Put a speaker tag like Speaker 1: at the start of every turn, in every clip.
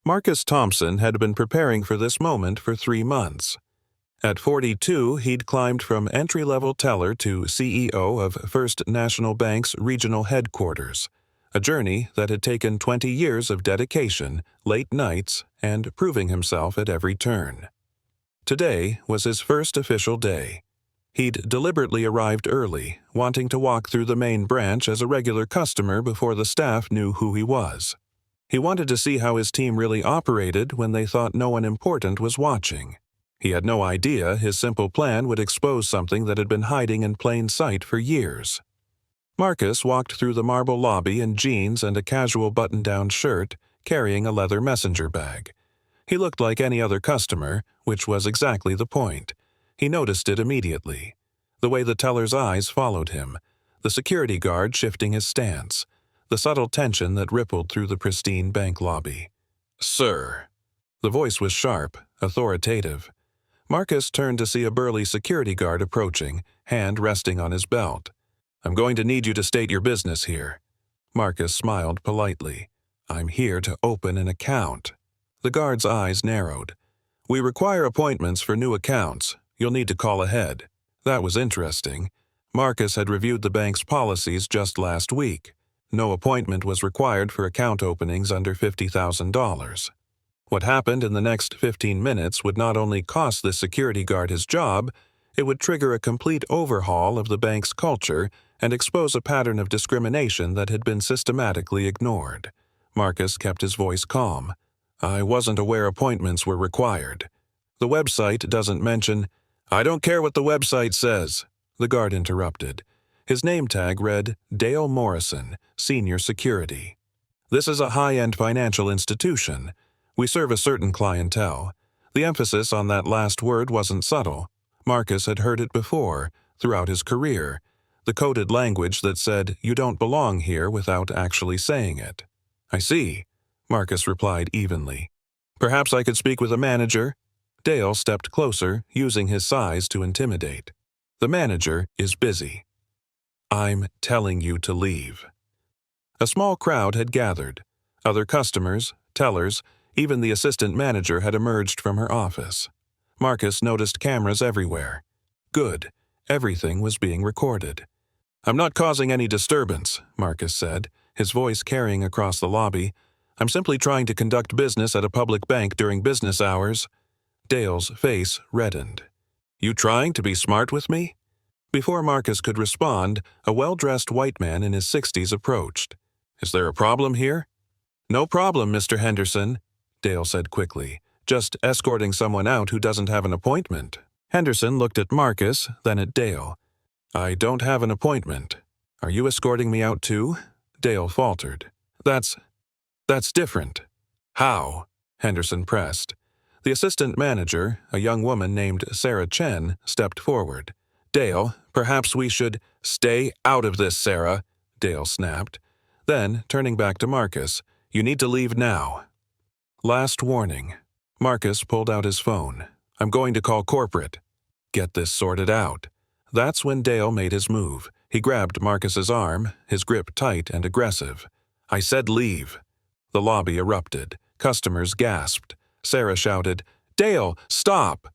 Speaker 1: Marcus Thompson had been preparing for this moment for 3 months. At 42, he'd climbed from entry-level teller to CEO of First National Bank's regional headquarters, a journey that had taken 20 years of dedication, late nights, and proving himself at every turn. Today was his first official day. He'd deliberately arrived early, wanting to walk through the main branch as a regular customer before the staff knew who he was. He wanted to see how his team really operated when they thought no one important was watching. He had no idea his simple plan would expose something that had been hiding in plain sight for years. Marcus walked through the marble lobby in jeans and a casual button-down shirt, carrying a leather messenger bag. He looked like any other customer, which was exactly the point. He noticed it immediately. The way the teller's eyes followed him, the security guard shifting his stance, the subtle tension that rippled through the pristine bank lobby. "Sir." The voice was sharp, authoritative. Marcus turned to see a burly security guard approaching, hand resting on his belt. "I'm going to need you to state your business here." Marcus smiled politely. "I'm here to open an account." The guard's eyes narrowed. "We require appointments for new accounts. You'll need to call ahead." That was interesting. Marcus had reviewed the bank's policies just last week. No appointment was required for account openings under $50,000. What happened in the next 15 minutes would not only cost the security guard his job, it would trigger a complete overhaul of the bank's culture and expose a pattern of discrimination that had been systematically ignored. Marcus kept his voice calm. "I wasn't aware appointments were required. The website doesn't mention—" "I don't care what the website says," the guard interrupted. His name tag read Dale Morrison, Senior Security. "This is a high-end financial institution. We serve a certain clientele." The emphasis on that last word wasn't subtle. Marcus had heard it before, throughout his career, the coded language that said, "You don't belong here," without actually saying it. "I see," Marcus replied evenly. "Perhaps I could speak with a manager?" Dale stepped closer, using his size to intimidate. "The manager is busy." "I'm telling you to leave." A small crowd had gathered. Other customers, tellers, even the assistant manager had emerged from her office. Marcus noticed cameras everywhere. Good. Everything was being recorded. "I'm not causing any disturbance," Marcus said, his voice carrying across the lobby. "I'm simply trying to conduct business at a public bank during business hours." Dale's face reddened. "You trying to be smart with me?" Before Marcus could respond, a well-dressed white man in his 60s approached. "Is there a problem here?" "No problem, Mr. Henderson," Dale said quickly. "Just escorting someone out who doesn't have an appointment." Henderson looked at Marcus, then at Dale. "I don't have an appointment. Are you escorting me out too?" Dale faltered. That's different." "How?" Henderson pressed. The assistant manager, a young woman named Sarah Chen, stepped forward. "Dale, perhaps we should—" "Stay out of this, Sarah," Dale snapped. Then, turning back to Marcus, "You need to leave now." Last warning. Marcus pulled out his phone. "I'm going to call corporate." "Get this sorted out." That's when Dale made his move. He grabbed Marcus's arm, his grip tight and aggressive. "I said leave." The lobby erupted. Customers gasped. Sarah shouted, "Dale, stop!"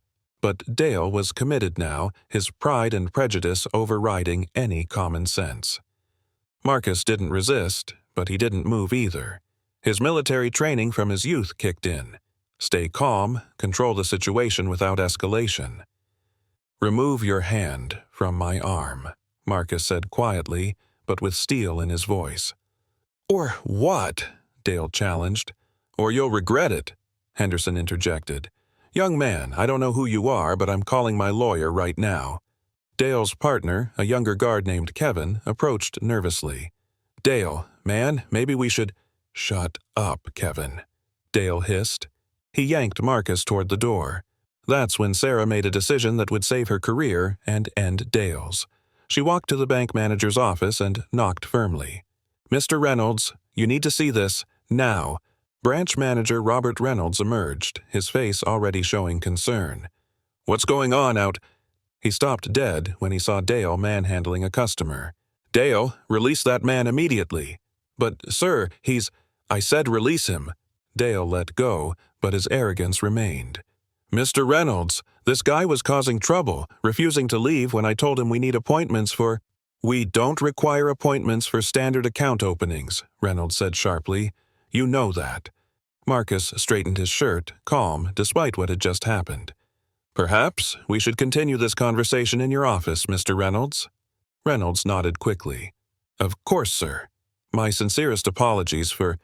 Speaker 1: But Dale was committed now, his pride and prejudice overriding any common sense. Marcus didn't resist, but he didn't move either. His military training from his youth kicked in. Stay calm, control the situation without escalation. "Remove your hand from my arm," Marcus said quietly, but with steel in his voice. "Or what?" Dale challenged. "Or you'll regret it," Henderson interjected. "Young man, I don't know who you are, but I'm calling my lawyer right now." Dale's partner, a younger guard named Kevin, approached nervously. "Dale, man, maybe we should—" "Shut up, Kevin," Dale hissed. He yanked Marcus toward the door. That's when Sarah made a decision that would save her career and end Dale's. She walked to the bank manager's office and knocked firmly. "Mr. Reynolds, you need to see this, now." Branch manager Robert Reynolds emerged, his face already showing concern. "What's going on out—" He stopped dead when he saw Dale manhandling a customer. "Dale, release that man immediately." "But, sir, he's—" "I said release him." Dale let go, but his arrogance remained. "Mr. Reynolds, this guy was causing trouble, refusing to leave when I told him we need appointments for—" "We don't require appointments for standard account openings," Reynolds said sharply. "You know that." Marcus straightened his shirt, calm despite what had just happened. "Perhaps we should continue this conversation in your office, Mr. Reynolds." Reynolds nodded quickly. "Of course, sir. My sincerest apologies for—"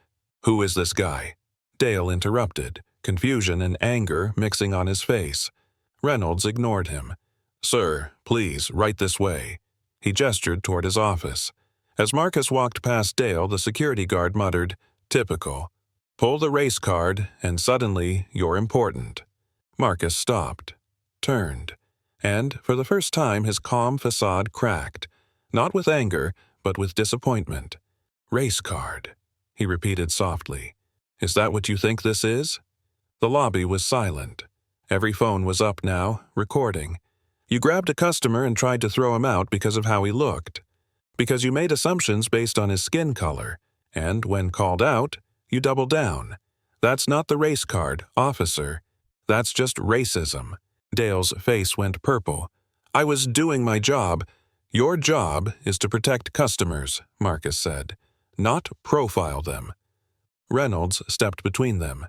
Speaker 1: "Who is this guy?" Dale interrupted, confusion and anger mixing on his face. Reynolds ignored him. "Sir, please, right this way." He gestured toward his office. As Marcus walked past Dale, the security guard muttered, "Typical. Pull the race card, and suddenly you're important." Marcus stopped, turned, and for the first time his calm facade cracked, not with anger, but with disappointment. "Race card," he repeated softly. "Is that what you think this is?" The lobby was silent. Every phone was up now, recording. You grabbed a customer and tried to throw him out because of how he looked. Because you made assumptions based on his skin color, and when called out, you doubled down. That's not the race card, officer. That's just racism. Dale's face went purple. "I was doing my job." "Your job is to protect customers," Marcus said, "not profile them." Reynolds stepped between them.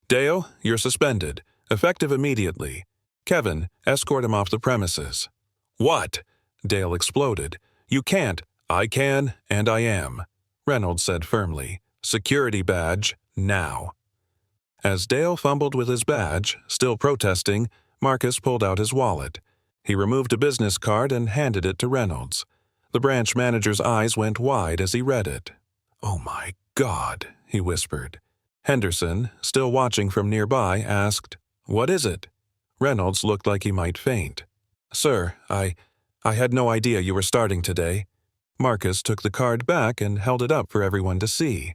Speaker 1: "Dale, you're suspended, effective immediately. Kevin, escort him off the premises." "What?" Dale exploded. "You can't." "I can, and I am," Reynolds said firmly. "Security badge, now." As Dale fumbled with his badge, still protesting, Marcus pulled out his wallet. He removed a business card and handed it to Reynolds. The branch manager's eyes went wide as he read it. "Oh my God," he whispered. Henderson, still watching from nearby, asked, "What is it?" Reynolds looked like he might faint. "Sir, I had no idea you were starting today." Marcus took the card back and held it up for everyone to see.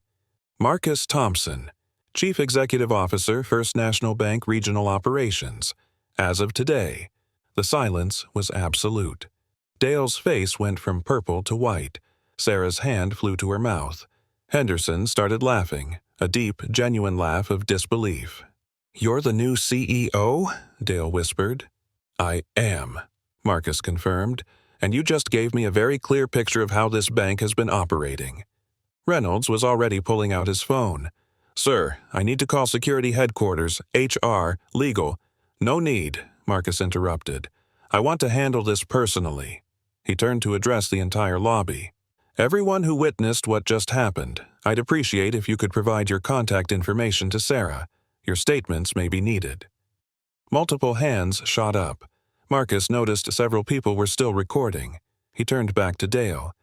Speaker 1: Marcus Thompson, Chief Executive Officer, First National Bank Regional Operations. As of today. The silence was absolute. Dale's face went from purple to white. Sarah's hand flew to her mouth. Henderson started laughing, a deep, genuine laugh of disbelief. "You're the new CEO?" Dale whispered. "I am," Marcus confirmed, "and you just gave me a very clear picture of how this bank has been operating." Reynolds was already pulling out his phone. "Sir, I need to call security headquarters, HR, legal." "No need," Marcus interrupted. "I want to handle this personally." He turned to address the entire lobby. "Everyone who witnessed what just happened, I'd appreciate if you could provide your contact information to Sarah. Your statements may be needed." Multiple hands shot up. Marcus noticed several people were still recording. He turned back to Dale.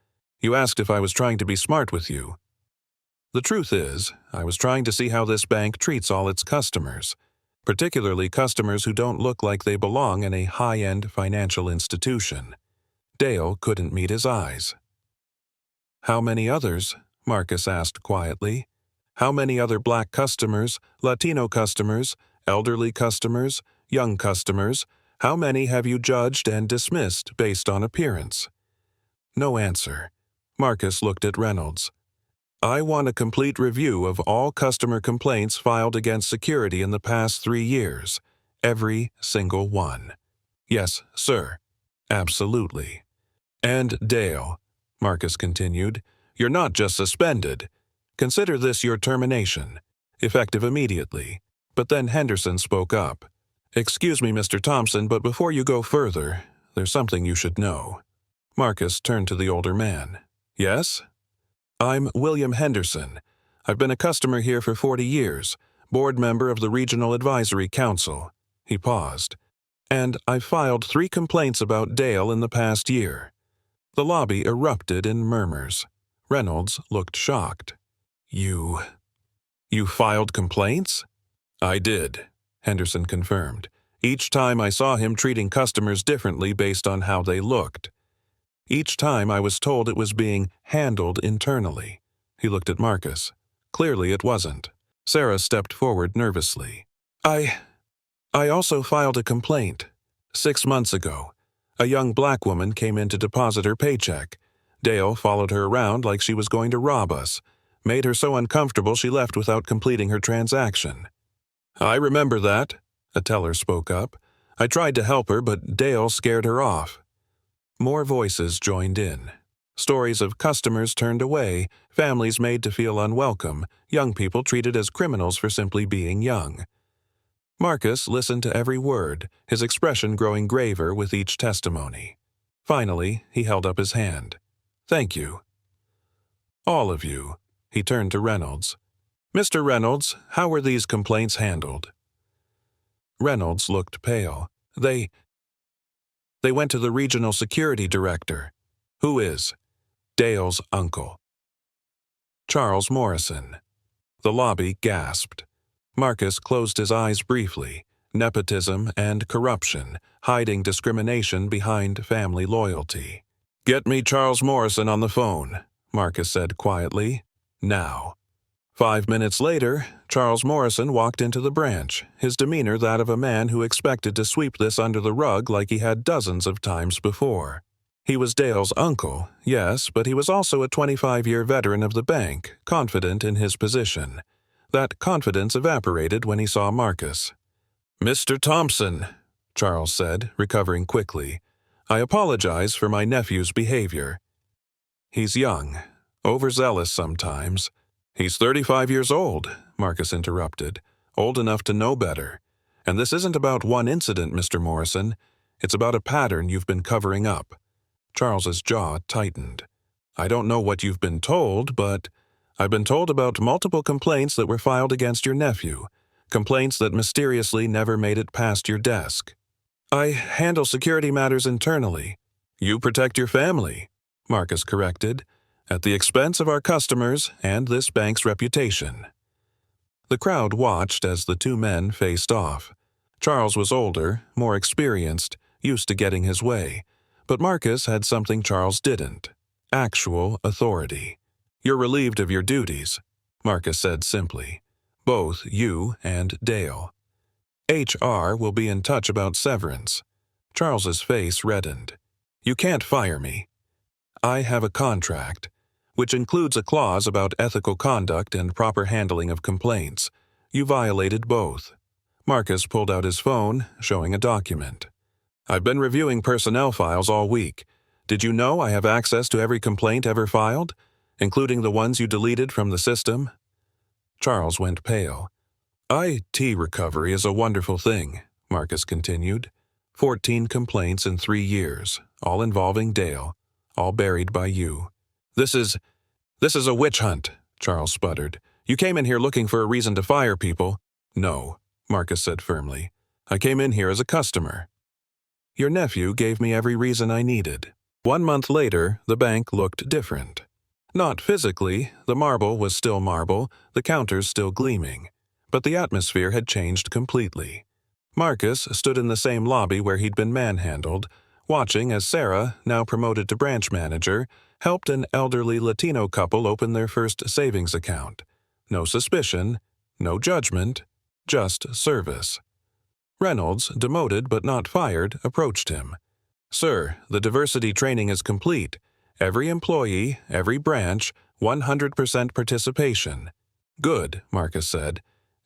Speaker 1: "You asked if I was trying to be smart with you. The truth is, I was trying to see how this bank treats all its customers, particularly customers who don't look like they belong in a high-end financial institution." Dale couldn't meet his eyes. "How many others?" Marcus asked quietly. "How many other Black customers, Latino customers, elderly customers, young customers? How many have you judged and dismissed based on appearance?" No answer. Marcus looked at Reynolds. "I want a complete review of all customer complaints filed against security in the past 3 years. Every single one." "Yes, sir." "Absolutely." "And Dale," Marcus continued, "you're not just suspended. Consider this your termination, effective immediately." But then Henderson spoke up. "Excuse me, Mr. Thompson, but before you go further, there's something you should know." Marcus turned to the older man. "Yes?" "I'm William Henderson. I've been a customer here for 40 years, board member of the Regional Advisory Council." He paused. "And I've filed 3 complaints about Dale in the past year." The lobby erupted in murmurs. Reynolds looked shocked. You filed complaints?" "I did," Henderson confirmed. "Each time I saw him treating customers differently based on how they looked. Each time I was told it was being handled internally." He looked at Marcus. Clearly it wasn't. Sarah stepped forward nervously. I also filed a complaint. 6 months ago. A young Black woman came in to deposit her paycheck. Dale followed her around like she was going to rob us. Made her so uncomfortable she left without completing her transaction. "I remember that," a teller spoke up. "I tried to help her, but Dale scared her off." More voices joined in. Stories of customers turned away, families made to feel unwelcome, young people treated as criminals for simply being young. Marcus listened to every word, his expression growing graver with each testimony. Finally, he held up his hand. "Thank you." "All of you." He turned to Reynolds. "Mr. Reynolds, how were these complaints handled?" Reynolds looked pale. They went to the regional security director." "Who is?" "Dale's uncle." "Charles Morrison." The lobby gasped. Marcus closed his eyes briefly. Nepotism and corruption, hiding discrimination behind family loyalty. "Get me Charles Morrison on the phone," Marcus said quietly. "Now." 5 minutes later, Charles Morrison walked into the branch, his demeanor that of a man who expected to sweep this under the rug like he had dozens of times before. He was Dale's uncle, yes, but he was also a 25-year veteran of the bank, confident in his position. That confidence evaporated when he saw Marcus. "Mr. Thompson," Charles said, recovering quickly, "I apologize for my nephew's behavior. He's young, overzealous sometimes." "He's 35 years old," Marcus interrupted, "old enough to know better. And this isn't about one incident, Mr. Morrison. It's about a pattern you've been covering up." Charles's jaw tightened. "I don't know what you've been told, but I've been told about multiple complaints that were filed against your nephew, complaints that mysteriously never made it past your desk." "I handle security matters internally." "You protect your family," Marcus corrected, "at the expense of our customers and this bank's reputation." The crowd watched as the two men faced off. Charles was older, more experienced, used to getting his way, but Marcus had something Charles didn't: actual authority. "You're relieved of your duties," Marcus said simply. "Both you and Dale. HR will be in touch about severance." Charles's face reddened. "You can't fire me. I have a contract, which includes a clause about ethical conduct and proper handling of complaints. You violated both." Marcus pulled out his phone, showing a document. "I've been reviewing personnel files all week. Did you know I have access to every complaint ever filed, including the ones you deleted from the system?" Charles went pale. "IT recovery is a wonderful thing," Marcus continued. 14 complaints in 3 years, all involving Dale, all buried by you. This is a witch hunt," Charles sputtered. "You came in here looking for a reason to fire people." "No," Marcus said firmly. "I came in here as a customer." "Your nephew gave me every reason I needed." 1 month later, the bank looked different. Not physically, the marble was still marble, the counters still gleaming. But the atmosphere had changed completely. Marcus stood in the same lobby where he'd been manhandled, watching as Sarah, now promoted to branch manager, helped an elderly Latino couple open their first savings account. No suspicion, no judgment, just service. Reynolds, demoted but not fired, approached him. "Sir, the diversity training is complete. Every employee, every branch, 100% participation." "Good," Marcus said.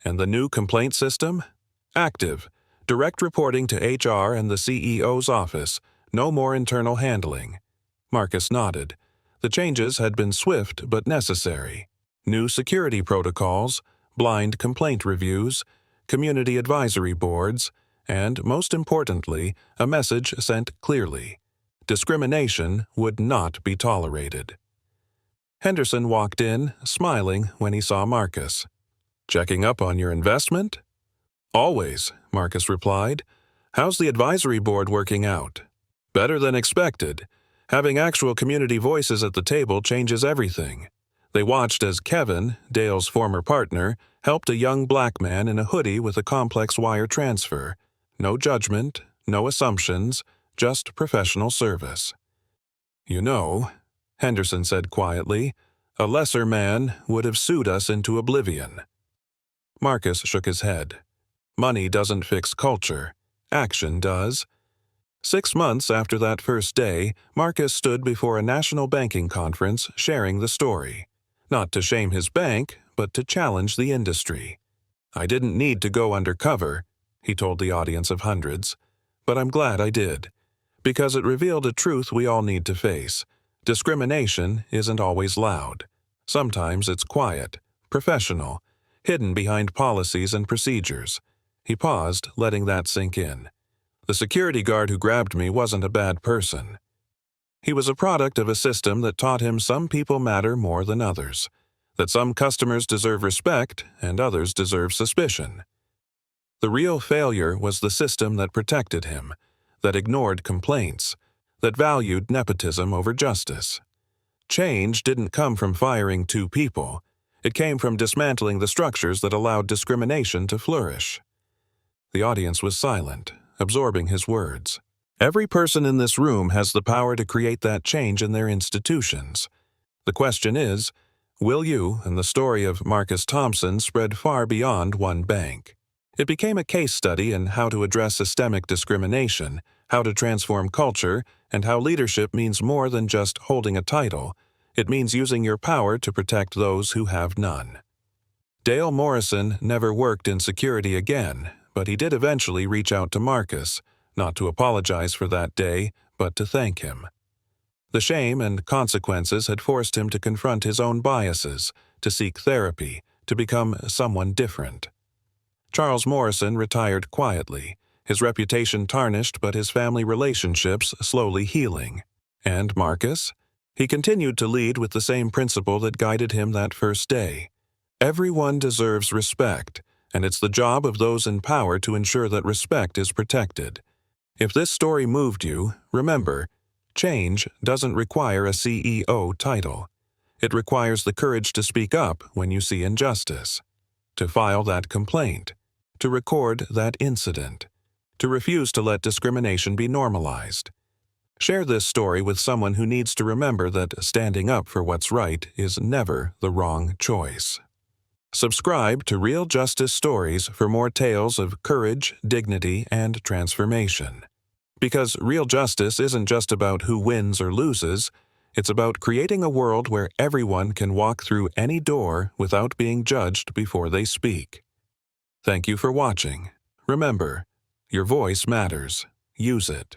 Speaker 1: "And the new complaint system?" "Active. Direct reporting to HR and the CEO's office. No more internal handling." Marcus nodded. The changes had been swift but necessary. New security protocols, blind complaint reviews, community advisory boards, and, most importantly, a message sent clearly: discrimination would not be tolerated. Henderson walked in, smiling when he saw Marcus. "Checking up on your investment?" "Always," Marcus replied. "How's the advisory board working out?" "Better than expected. Having actual community voices at the table changes everything." They watched as Kevin, Dale's former partner, helped a young black man in a hoodie with a complex wire transfer. No judgment, no assumptions, just professional service. "You know," Henderson said quietly, "a lesser man would have sued us into oblivion." Marcus shook his head. "Money doesn't fix culture. Action does." 6 months after that first day, Marcus stood before a national banking conference sharing the story. Not to shame his bank, but to challenge the industry. "I didn't need to go undercover," he told the audience of hundreds, "but I'm glad I did, because it revealed a truth we all need to face. Discrimination isn't always loud. Sometimes it's quiet, professional, hidden behind policies and procedures." He paused, letting that sink in. "The security guard who grabbed me wasn't a bad person. He was a product of a system that taught him some people matter more than others, that some customers deserve respect and others deserve suspicion. The real failure was the system that protected him, that ignored complaints, that valued nepotism over justice. Change didn't come from firing 2 people. It came from dismantling the structures that allowed discrimination to flourish." The audience was silent, absorbing his words. Every person in this room has the power to create that change in their institutions. The question is, will you? And the story of Marcus Thompson spread far beyond one bank. It became a case study in how to address systemic discrimination, how to transform culture, and how leadership means more than just holding a title. It means using your power to protect those who have none. Dale Morrison never worked in security again, but he did eventually reach out to Marcus, not to apologize for that day, but to thank him. The shame and consequences had forced him to confront his own biases, to seek therapy, to become someone different. Charles Morrison retired quietly, his reputation tarnished but his family relationships slowly healing. And Marcus? He continued to lead with the same principle that guided him that first day. Everyone deserves respect, and it's the job of those in power to ensure that respect is protected. If this story moved you, remember, change doesn't require a CEO title. It requires the courage to speak up when you see injustice, to file that complaint, to record that incident, to refuse to let discrimination be normalized. Share this story with someone who needs to remember that standing up for what's right is never the wrong choice. Subscribe to Real Justice Stories for more tales of courage, dignity, and transformation. Because real justice isn't just about who wins or loses, it's about creating a world where everyone can walk through any door without being judged before they speak. Thank you for watching. Remember, your voice matters. Use it.